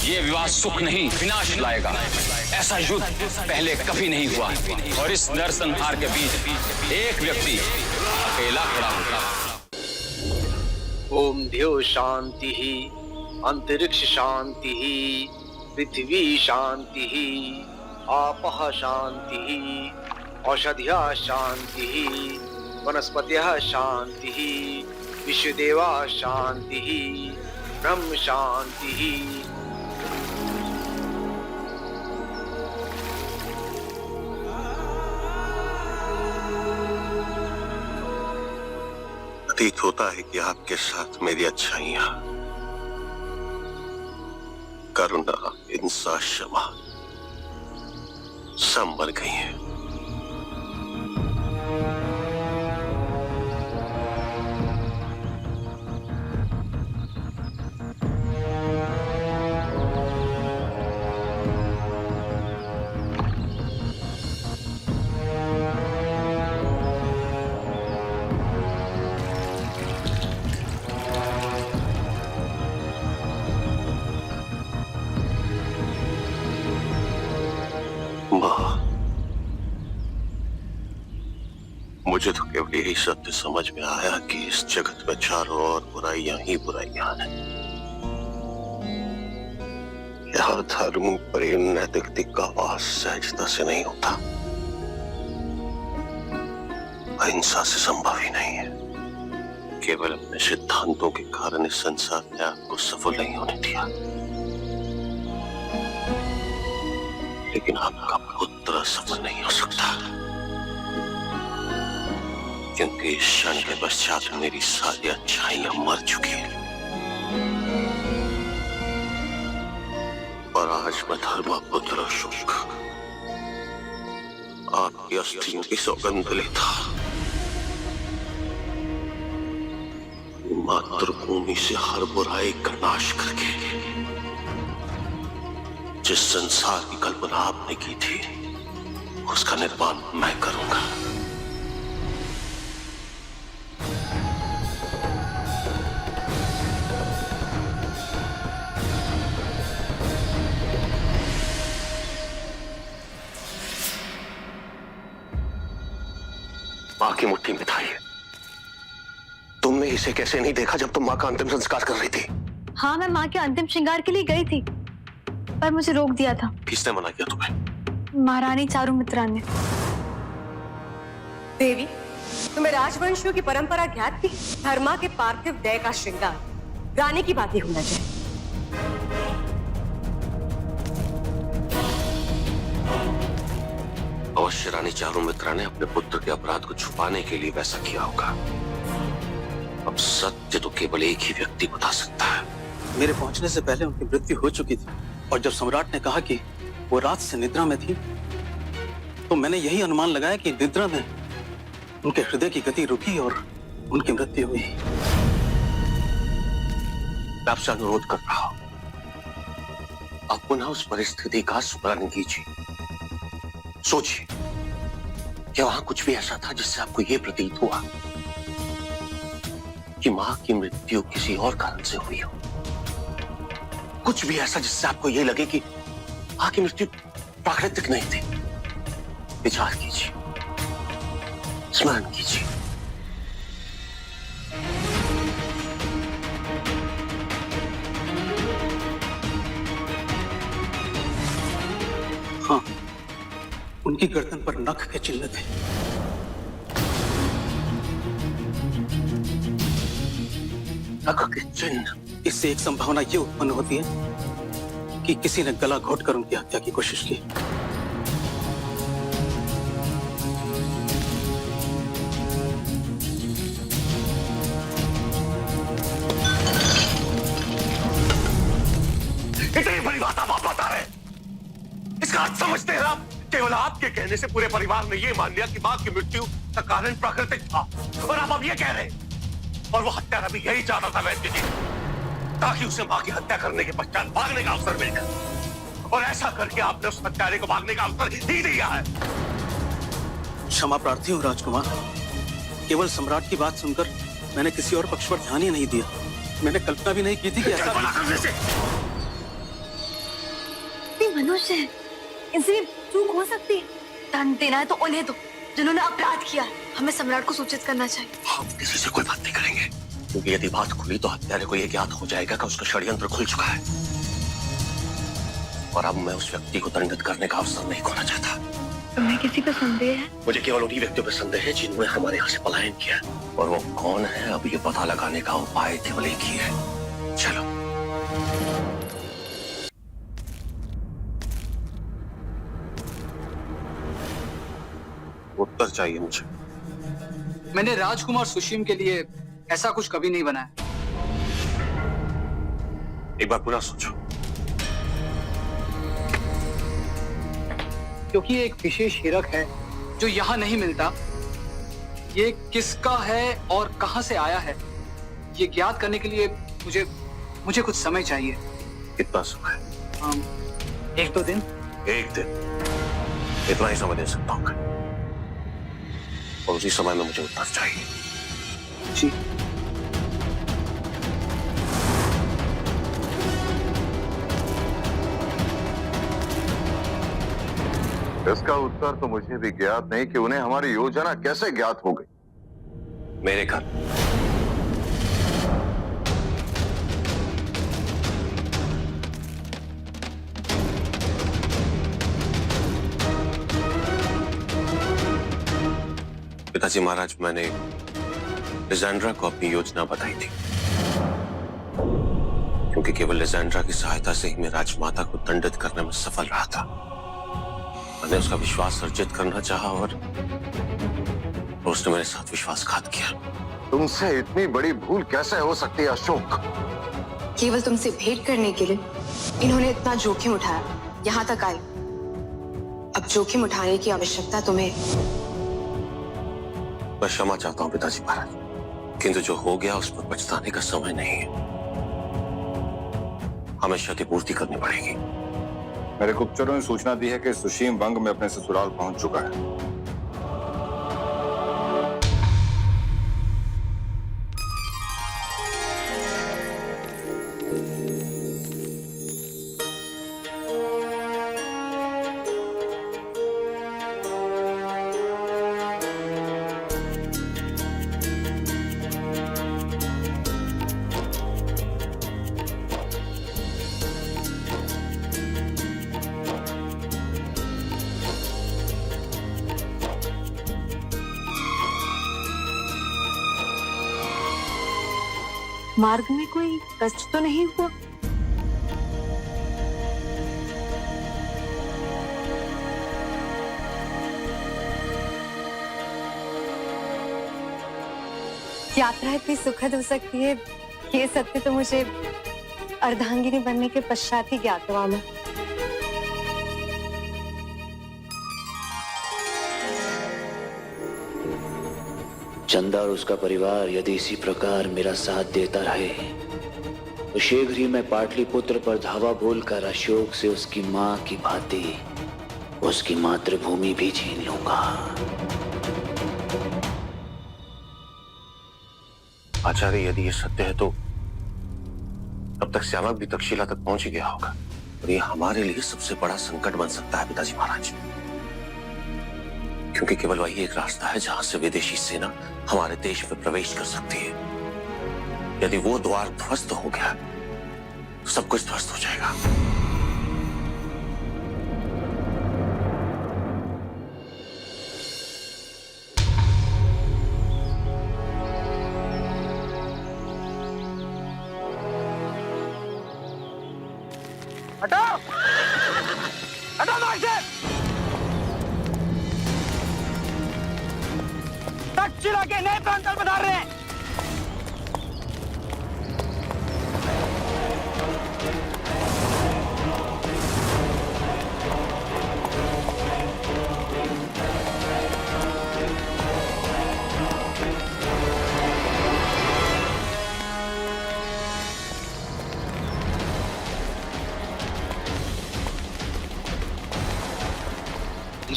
ये विवाह सुख नहीं विनाश लाएगा। ऐसा युद्ध पहले कभी नहीं हुआ और इस नरसंहार के बीच एक व्यक्ति अकेला खड़ा होगा। ओम देव शांति ही, अंतरिक्ष शांति ही, पृथ्वी शांति ही, आपः शांति ही, औषधिया शांति ही, वनस्पतिः शांति ही, विश्वदेवा शांति ही, ब्रह्म शांति ही। प्रतीत होता है कि आपके साथ मेरी अच्छाइयां, करुणा, इंसाफ, क्षमा सब मर गई हैं। मुझे तो केवल यही सत्य समझ में आया कि इस जगत में चारों ओर बुराइयां ही बुराइयां हैं। यहाँ धर्म, प्रेम, नैतिकता का वास सहजता से नहीं होता, अहिंसा से संभव ही नहीं है। केवल अपने सिद्धांतों के कारण इस संसार ने आपको सफल नहीं होने दिया, लेकिन आपका पुत्र सफल नहीं हो सकता, क्योंकि इस क्षण के पश्चात मेरी सारी अच्छाइयां मर चुकी हैं और आज मैं धर्मपुत्र अशोक आपकी अस्थियों की सौगंध लेता मातृभूमि से हर बुराई का नाश करके जिस संसार की कल्पना आपने की थी उसका निर्माण मैं करूंगा। मां की मुट्ठी में था ये। तुमने इसे कैसे नहीं देखा जब तुम मां का अंतिम संस्कार कर रही थी? हाँ, मैं मां के अंतिम श्रृंगार के लिए गई थी, पर मुझे रोक दिया था। किसने मना किया तुम्हें? महारानी चारुमित्रा ने। देवी, तुम्हें राजवंशियों की परंपरा ज्ञात थी? धर्मा के पार्थिव देह का श्रृंगार रानी की बात ही होना चाहिए। अवश्य रानी चारुमित्रा ने अपने पुत्र के अपराध को छुपाने के लिए वैसा किया होगा। अब सत्य तो केवल एक ही व्यक्ति बता सकता है। मेरे पहुंचने से पहले उनकी मृत्यु हो चुकी थी और जब सम्राट ने कहा कि वो रात से निद्रा में थी तो मैंने यही अनुमान लगाया कि निद्रा में उनके हृदय की गति रुकी और उनकी मृत्यु हुई। मैं आपसे अनुरोध कर रहा हूं, आप पुनः उस परिस्थिति का स्मरण कीजिए। सोचिए क्या वहां कुछ भी ऐसा था जिससे आपको यह प्रतीत हुआ कि मां की मृत्यु किसी और कारण से हुई हो? कुछ भी ऐसा जिससे आपको यह लगे कि मां की मृत्यु प्राकृतिक नहीं थी? विचार कीजिए, स्मरण कीजिए। हाँ, उनकी गर्दन पर नख के चिन्ह थे। नख के चिन्ह? इससे एक संभावना ये उत्पन्न होती है कि किसी ने गला घोटकर उनकी हत्या की कोशिश की। इतनी बड़ी बात आप बता रहे हैं, इसका अर्थ समझते हैं आप? केवल आपके कहने से पूरे परिवार ने यह मान लिया कि मां की मृत्यु का कारण प्राकृतिक था और आप अब ये कह रहे हैं। और वो हत्यारा भी यही चाहता था वैद्य जी, ताकि उसे मां की हत्या करने के पश्चात भागने का अवसर मिल जाए, और ऐसा करके आपने उस हत्यारे को भागने का अवसर ही दिया है। क्षमा प्रार्थी हूं राजकुमार, केवल सम्राट की बात सुनकर मैंने किसी और पक्ष पर ध्यान ही नहीं दिया। मैंने कल्पना भी नहीं की थी कि ऐसा। ये मनुष्य है, इनसे चूक हो सकती है। दंड देना है तो उन्हें दो जिन्होंने अपराध किया है। हमें सम्राट को सूचित करना चाहिए। हम किसी से कोई बात नहीं करेंगे, क्योंकि यदि बात खुली तो हत्यारे को यह ज्ञात हो जाएगा कि उसका षड्यंत्र खुल चुका है। और अब मैं उस व्यक्ति को दंडित करने का अवसर नहीं खोना चाहता। तुम्हें किसी पर संदेह है? मुझे केवल उन्हीं व्यक्तियों पर संदेह है जिन्होंने हमारे यहाँ से पलायन किया, और वो कौन है अब ये पता लगाने का उपाय केवल एक ही है। चलो। उत्तर चाहिए मुझे। मैंने राजकुमार सुशीम के लिए ऐसा कुछ कभी नहीं बनाया। एक बार पुनः सोचो। क्योंकि एक विशेष हीरक है जो यहाँ नहीं मिलता। ये किसका है और कहां से आया है, ये ज्ञात करने के लिए मुझे कुछ समय चाहिए। कितना समय? 1-2 दिन। एक दिन? इतना ही समय दे सकता हूँ मैं, और उसी समय में मुझे उत्तर चाहिए। जी। इसका उत्तर तो मुझे भी ज्ञात नहीं कि उन्हें हमारी योजना कैसे ज्ञात हो गई। मेरे घर। पिताजी महाराज, मैंने लिजेंड्रा को अपनी योजना बताई थी, क्योंकि केवल लिजेंड्रा की सहायता से ही मैं राजमाता को दंडित करने में सफल रहा था। मैंने उसका विश्वास अर्जित करना चाहा और उसने मेरे साथ विश्वासघात किया। तुमसे इतनी बड़ी भूल कैसे हो सकती है अशोक? केवल तुमसे भेंट करने के लिए इन्होंने इतना जोखिम उठाया, यहाँ तक आए। अब जोखिम उठाने की आवश्यकता तुम्हें। मैं क्षमा चाहता हूँ पिताजी महाराज, किंतु जो हो गया उस पर पछताने का समय नहीं है। हमें क्षतिपूर्ति करनी पड़ेगी। मेरे गुप्तचरों ने सूचना दी है कि सुशीम वंग में अपने ससुराल पहुंच चुका है। मार्ग में कोई कष्ट तो नहीं हुआ? यात्रा इतनी सुखद हो सकती है, ये सत्य तो मुझे अर्धांगिनी बनने के पश्चात ही ज्ञात हुआ। मैं चंदा और उसका परिवार यदि इसी प्रकार मेरा साथ देता रहे तो शीघ्र ही मैं पाटलिपुत्र पर धावा बोलकर अशोक से उसकी मां की भांति उसकी मातृभूमि भी छीन लूंगा। आचार्य, यदि ये सत्य है तो तब तक श्यामक भी तक्षशिला तक पहुंच ही गया होगा, और ये हमारे लिए सबसे बड़ा संकट बन सकता है पिताजी महाराज, क्योंकि केवल वही एक रास्ता है जहां से विदेशी सेना हमारे देश में प्रवेश कर सकती है। यदि वो द्वार ध्वस्त हो गया तो सब कुछ ध्वस्त हो जाएगा। हटाओ! हटाओ मार्ग से! तक्षशिला के नए प्रांत बता रहे हैं।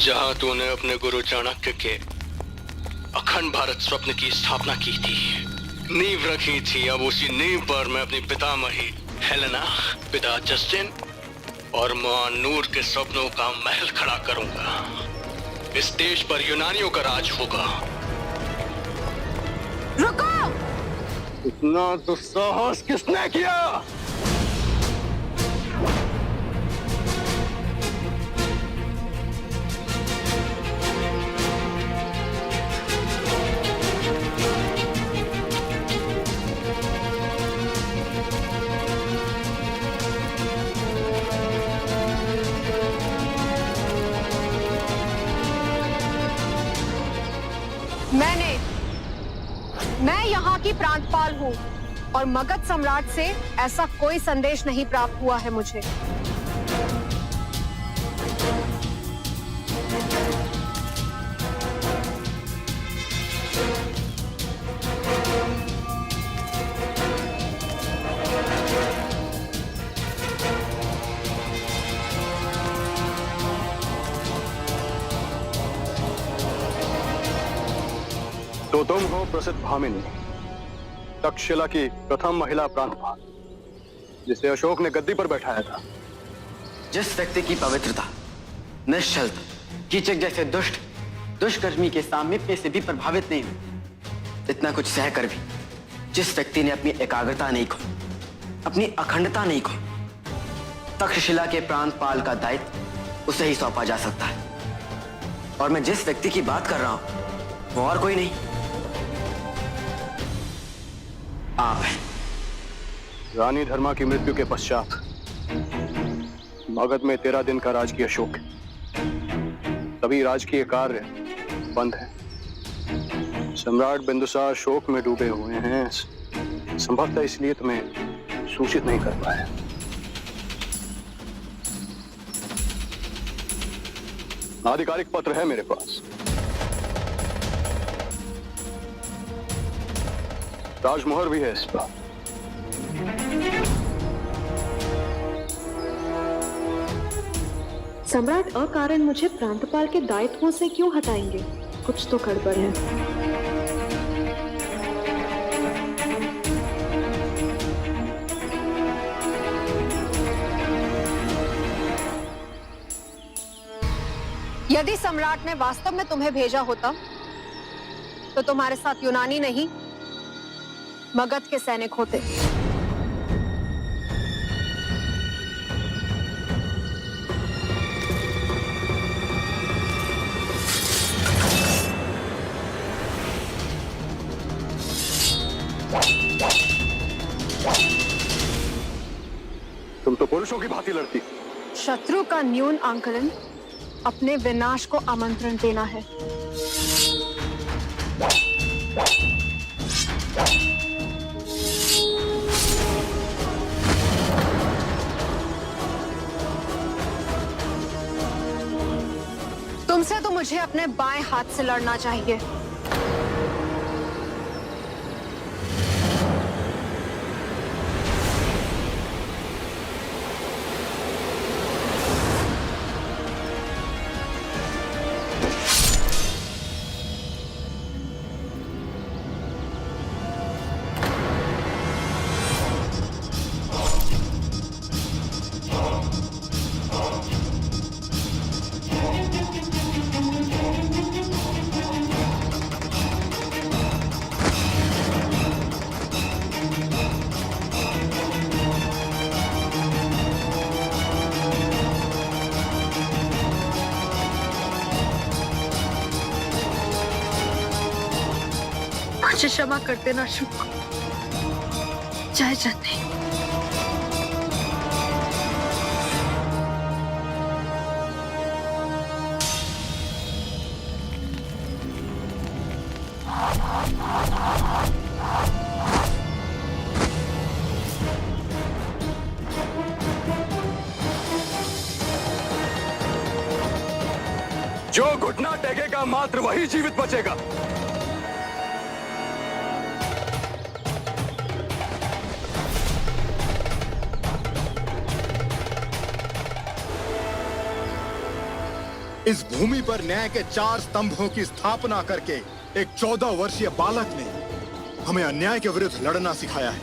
जहां तूने अपने गुरु चाणक्य के अखंड भारत स्वप्न की स्थापना की थी, नींव रखी थी, अब उसी नींव पर मैं अपनी पितामही हेलेना, पिता जस्टिन और मानूर के सपनों का महल खड़ा करूंगा। इस देश पर यूनानियों का राज होगा। रुको! इतना दुस्साहस किसने किया? मैं यहाँ की प्रांतपाल हूँ और मगध सम्राट से ऐसा कोई संदेश नहीं प्राप्त हुआ है मुझे। तो तुम हो प्रसिद्ध भामिनी, तक्षशिला की प्रथम महिला प्रांतपाल, जिसे अशोक ने गद्दी पर बैठाया था। जिस व्यक्ति की पवित्रता, निश्चलता, कीचक जैसे दुष्कर्मी के सामीप्य से भी प्रभावित नहीं हुई, इतना कुछ सहकर भी जिस व्यक्ति ने अपनी एकाग्रता नहीं खोई, अपनी अखंडता नहीं खोई, तक्षशिला के प्रांतपाल का दायित्व उसे ही सौंपा जा सकता है। और मैं जिस व्यक्ति की बात कर रहा हूं वो और कोई नहीं, आप हैं। रानी धर्मा की मृत्यु के पश्चात मगध में 13 दिन का राजकीय शोक है। सभी राजकीय कार्य बंद हैं। सम्राट बिंदुसार शोक में डूबे हुए हैं। संभवतः इसलिए तुम्हें सूचित नहीं कर पाया। आधिकारिक पत्र है मेरे पास। राजमोहर भी है इस पर। सम्राट अकारण मुझे प्रांतपाल के दायित्वों से क्यों हटाएंगे? कुछ तो गड़बड़ है। यदि सम्राट ने वास्तव में तुम्हें भेजा होता तो तुम्हारे साथ यूनानी नहीं मगध के सैनिक होते। तुम तो पुरुषों की भांति लड़ती। शत्रु का न्यून आंकलन अपने विनाश को आमंत्रण देना है। तुमसे तो मुझे अपने बाएं हाथ से लड़ना चाहिए। मुझे क्षमा कर देना शुभ। जय जय। जो घुटना टेकेगा मात्र वही जीवित बचेगा। इस भूमि पर न्याय के 4 स्तंभों की स्थापना करके एक 14 वर्षीय बालक ने हमें अन्याय के विरुद्ध लड़ना सिखाया है।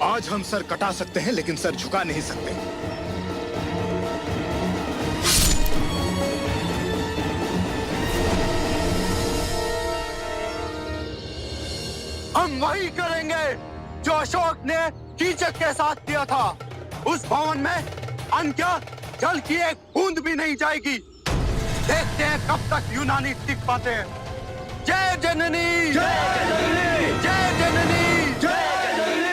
आज हम सर कटा सकते हैं लेकिन सर झुका नहीं सकते। वही करेंगे जो अशोक ने कीचक के साथ किया था। उस भवन में अन्न क्या जल की एक बूंद भी नहीं जाएगी। देखते हैं कब तक यूनानी टिक पाते हैं। जय जननी, जय जननी, जय जननी, जय जननी।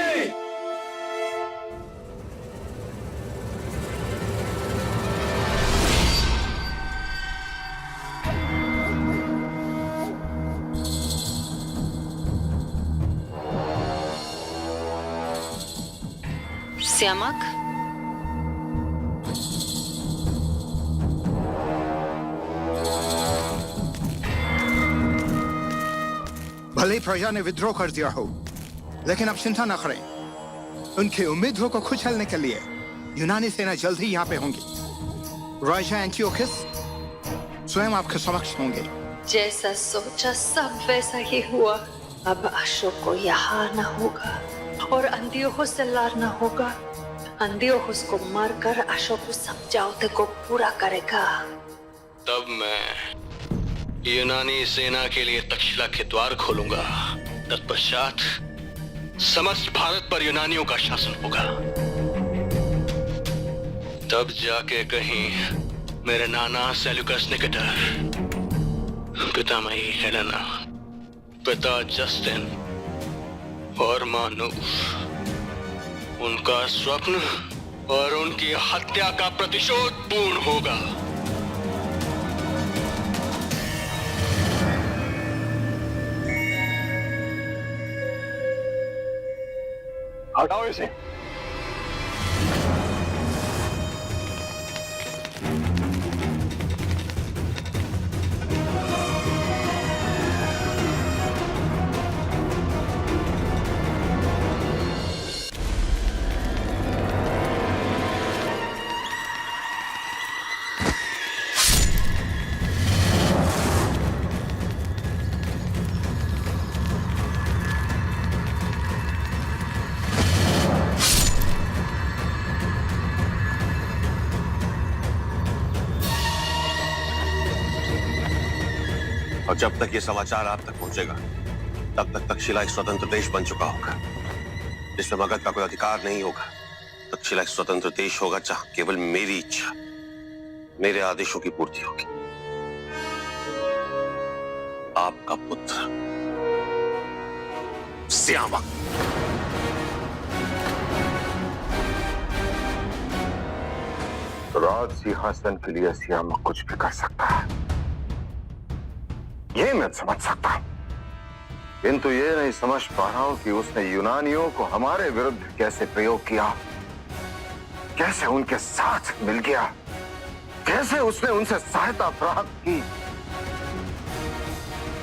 श्यामक, भले ही प्रजा ने विद्रोह कर दिया हो, लेकिन अब चिंता न करें। उनकी उम्मीदों को कुचलने के लिए यूनानी सेना जल्द ही यहाँ पे होंगी। राजा एंटियोकस स्वयं आपके समक्ष होंगे। जैसा सोचा सब वैसा ही हुआ। अब अशोक को यहाँ आना होगा और अंतियोकोस से लड़ना होगा। अंतियोकोस को मारकर अशोक उस समझौते को पूरा करेगा। तब मैं यूनानी सेना के लिए तक्षशिला के द्वार खोलूंगा। तत्पश्चात समस्त भारत पर यूनानियों का शासन होगा। तब जाके कहीं मेरे नाना सेल्यूकस निकेटर, पितामही हेलेना, पिता जस्टिन और मानू, उनका स्वप्न और उनकी हत्या का प्रतिशोध पूर्ण होगा। हटाओ इसे। और जब तक ये समाचार आप तक पहुंचेगा, तब तक तक्षशिला एक स्वतंत्र देश बन चुका होगा, जिसमें मगध का कोई अधिकार नहीं होगा। तक्षशिला एक स्वतंत्र देश होगा जहां केवल मेरी इच्छा, मेरे आदेशों की पूर्ति होगी। आपका पुत्र श्यामक। राज सिंहासन के लिए श्यामक कुछ भी कर सकता है, ये मैं समझ सकता हूं, किंतु ये नहीं समझ पा रहा हूं कि उसने यूनानियों को हमारे विरुद्ध कैसे प्रयोग किया, कैसे उनके साथ मिल गया, कैसे उसने उनसे सहायता प्राप्त की,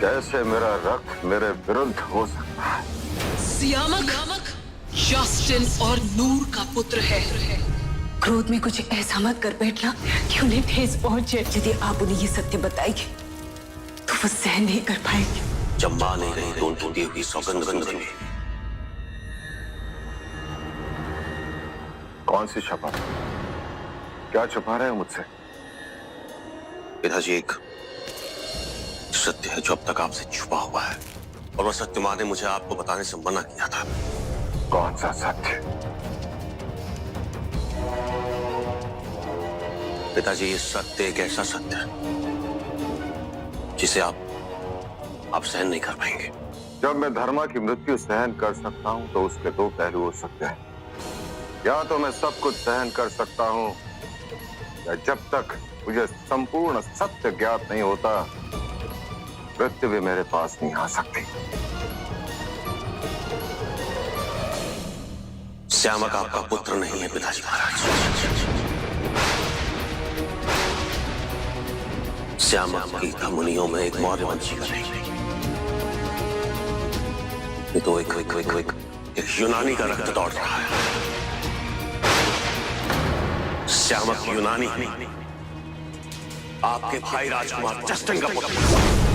कैसे मेरा रक्त मेरे विरुद्ध हो सकता है। श्यामक जस्टिन और नूर का पुत्र है। क्रोध में कुछ ऐसा मत कर बैठना कि उन्हें ठेस पहुंचे। यदि आप उन्हें ये सत्य बताएंगे तो वो सहन नहीं कर पाएंगे। जब मां नहीं रही तो उनकी दी हुई सौगंध बंधेंगे। कौन सी शपथ? क्या छुपा रहे हो मुझसे? पिताजी, एक सत्य है जो अब तक आपसे छुपा हुआ है, और वह सत्य मां ने मुझे आपको बताने से मना किया था। कौन सा सत्य? पिताजी, ये सत्य एक ऐसा सत्य है जिसे आप सहन नहीं कर पाएंगे। जब मैं धर्मा की मृत्यु सहन कर सकता हूं तो उसके दो पहलू हो सकते हैं। या तो मैं सब कुछ सहन कर सकता हूं, या जब तक मुझे संपूर्ण सत्य ज्ञात नहीं होता, मृत्यु भी मेरे पास नहीं आ सकती। श्यामक आपका पुत्र नहीं है पिताजी महाराज। श्यामक की धमनियों में एक मौर्य वंशी का नहीं, ये तो एक यूनानी का रक्त दौड़ रहा है। श्यामक यूनानी, आपके भाई राजकुमार जस्टिन का पुत्र।